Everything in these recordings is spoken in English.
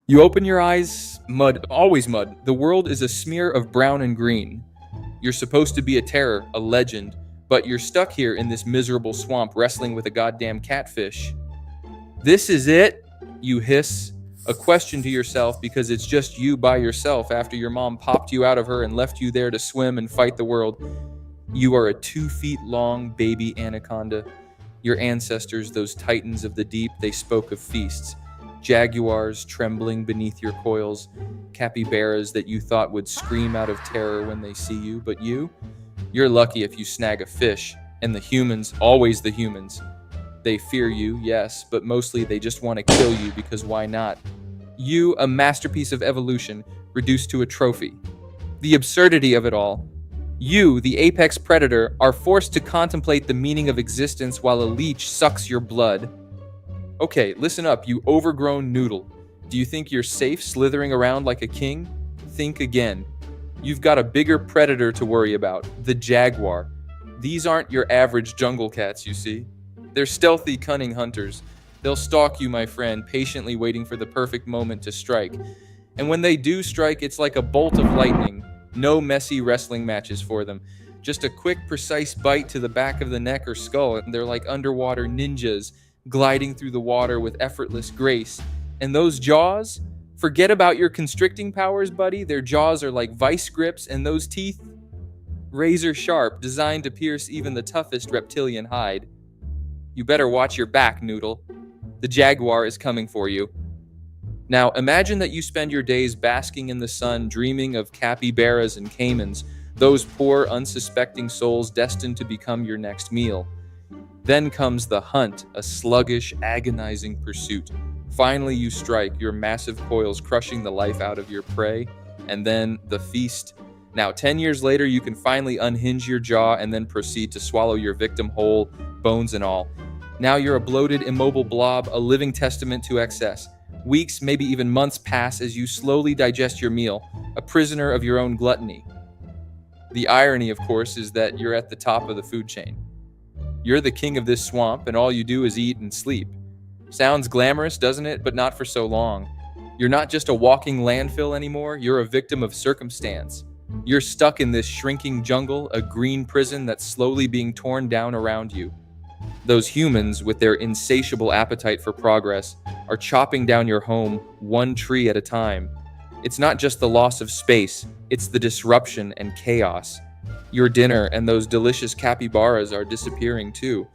You open your eyes, mud, always mud. The world is a smear of brown and green. You're supposed to be a terror, a legend, but you're stuck here in this miserable swamp wrestling with a goddamn catfish. This is it? You hiss, a question to yourself because it's just you by yourself after your mom popped you out of her and left you there to swim and fight the world. You are a 2 feet long baby anaconda. Your ancestors, those titans of the deep, they spoke of feasts. Jaguars trembling beneath your coils, capybaras that you thought would scream out of terror when they see you, but you're lucky if you snag a fish, and the humans, always the humans. They fear you, yes, but mostly they just want to kill you because why not? You, a masterpiece of evolution, reduced to a trophy. The absurdity of it all. You, the apex predator, are forced to contemplate the meaning of existence while a leech sucks your blood. Okay, listen up, you overgrown noodle. Do you think you're safe slithering around like a king? Think again. You've got a bigger predator to worry about, the jaguar. These aren't your average jungle cats, you see. They're stealthy, cunning hunters. They'll stalk you, my friend, patiently waiting for the perfect moment to strike. And when they do strike, it's like a bolt of lightning. No messy wrestling matches for them. Just a quick, precise bite to the back of the neck or skull, and they're like underwater ninjas, gliding through the water with effortless grace. And those jaws? Forget about your constricting powers, buddy. Their jaws are like vice grips, and those teeth? Razor sharp, designed to pierce even the toughest reptilian hide. You better watch your back, noodle. The jaguar is coming for you. Now, imagine that you spend your days basking in the sun, dreaming of capybaras and caimans, those poor, unsuspecting souls destined to become your next meal. Then comes the hunt, a sluggish, agonizing pursuit. Finally, you strike, your massive coils crushing the life out of your prey, and then the feast. Now, 10 years later, you can finally unhinge your jaw and then proceed to swallow your victim whole, bones and all. Now you're a bloated, immobile blob, a living testament to excess. Weeks, maybe even months pass as you slowly digest your meal, a prisoner of your own gluttony. The irony, of course, is that you're at the top of the food chain. You're the king of this swamp, and all you do is eat and sleep. Sounds glamorous, doesn't it? But not for so long. You're not just a walking landfill anymore, you're a victim of circumstance. You're stuck in this shrinking jungle, a green prison that's slowly being torn down around you. Those humans, with their insatiable appetite for progress, are chopping down your home one tree at a time. It's not just the loss of space, it's the disruption and chaos. Your dinner and those delicious capybaras are disappearing too.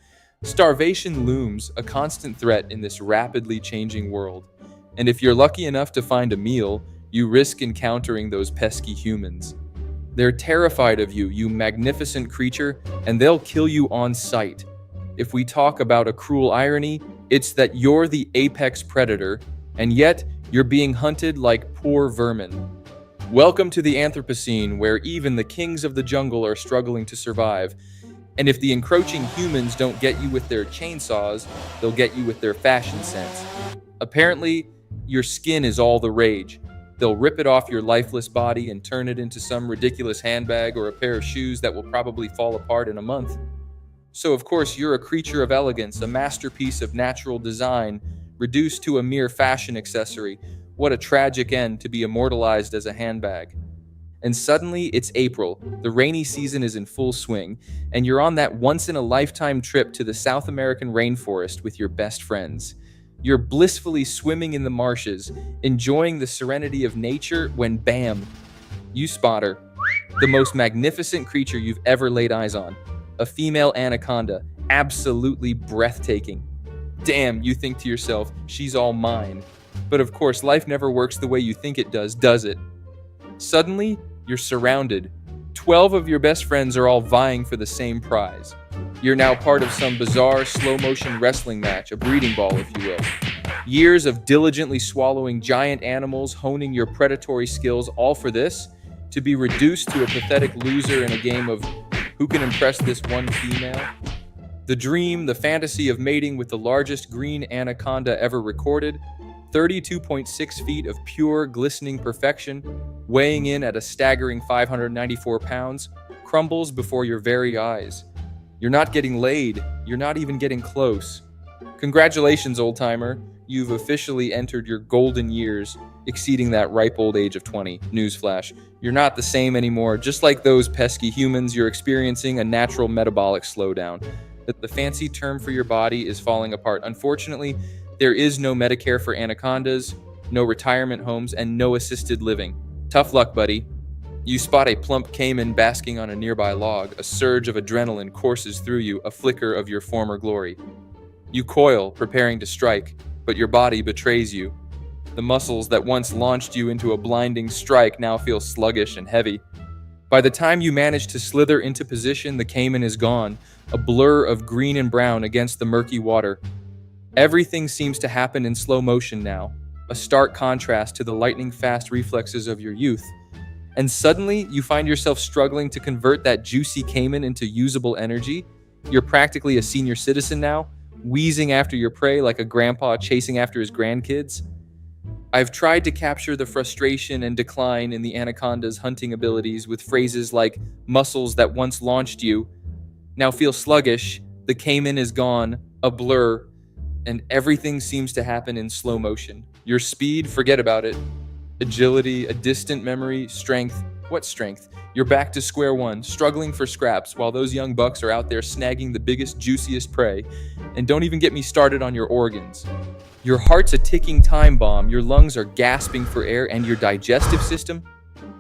Starvation looms, a constant threat in this rapidly changing world. And if you're lucky enough to find a meal, you risk encountering those pesky humans. They're terrified of you, you magnificent creature, and they'll kill you on sight. If we talk about a cruel irony, it's that you're the apex predator, and yet you're being hunted like poor vermin. Welcome to the Anthropocene, where even the kings of the jungle are struggling to survive. And if the encroaching humans don't get you with their chainsaws, they'll get you with their fashion sense. Apparently, your skin is all the rage. They'll rip it off your lifeless body and turn it into some ridiculous handbag or a pair of shoes that will probably fall apart in a month. So of course you're a creature of elegance, a masterpiece of natural design, reduced to a mere fashion accessory. What a tragic end to be immortalized as a handbag. And suddenly it's April, the rainy season is in full swing, and you're on that once-in-a-lifetime trip to the South American rainforest with your best friends. You're blissfully swimming in the marshes, enjoying the serenity of nature when bam, you spot her. The most magnificent creature you've ever laid eyes on. A female anaconda, absolutely breathtaking. Damn, you think to yourself, she's all mine. But of course, life never works the way you think it does it? Suddenly, you're surrounded. 12 of your best friends are all vying for the same prize. You're now part of some bizarre slow-motion wrestling match, a breeding ball, if you will. Years of diligently swallowing giant animals, honing your predatory skills, all for this? To be reduced to a pathetic loser in a game of who can impress this one female? The dream, the fantasy of mating with the largest green anaconda ever recorded, 32.6 feet of pure, glistening perfection, weighing in at a staggering 594 pounds, crumbles before your very eyes. You're not getting laid. You're not even getting close. Congratulations, old-timer. You've officially entered your golden years, exceeding that ripe old age of 20. Newsflash. You're not the same anymore. Just like those pesky humans, you're experiencing a natural metabolic slowdown. The fancy term for your body is falling apart. Unfortunately, there is no Medicare for anacondas, no retirement homes, and no assisted living. Tough luck, buddy. You spot a plump caiman basking on a nearby log. A surge of adrenaline courses through you, a flicker of your former glory. You coil, preparing to strike, but your body betrays you. The muscles that once launched you into a blinding strike now feel sluggish and heavy. By the time you manage to slither into position, the caiman is gone, a blur of green and brown against the murky water. Everything seems to happen in slow motion now, a stark contrast to the lightning-fast reflexes of your youth. And suddenly, you find yourself struggling to convert that juicy caiman into usable energy. You're practically a senior citizen now, wheezing after your prey like a grandpa chasing after his grandkids. I've tried to capture the frustration and decline in the anaconda's hunting abilities with phrases like muscles that once launched you now feel sluggish, the caiman is gone, a blur, and everything seems to happen in slow motion. Your speed, forget about it. Agility, a distant memory, strength. What strength? You're back to square one, struggling for scraps while those young bucks are out there snagging the biggest, juiciest prey. And don't even get me started on your organs. Your heart's a ticking time bomb, your lungs are gasping for air, and your digestive system?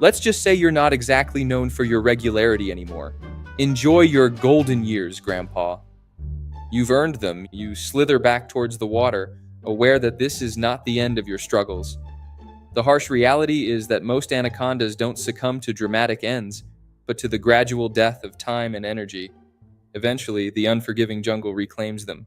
Let's just say you're not exactly known for your regularity anymore. Enjoy your golden years, Grandpa. You've earned them. You slither back towards the water, aware that this is not the end of your struggles. The harsh reality is that most anacondas don't succumb to dramatic ends, but to the gradual death of time and energy. Eventually, the unforgiving jungle reclaims them.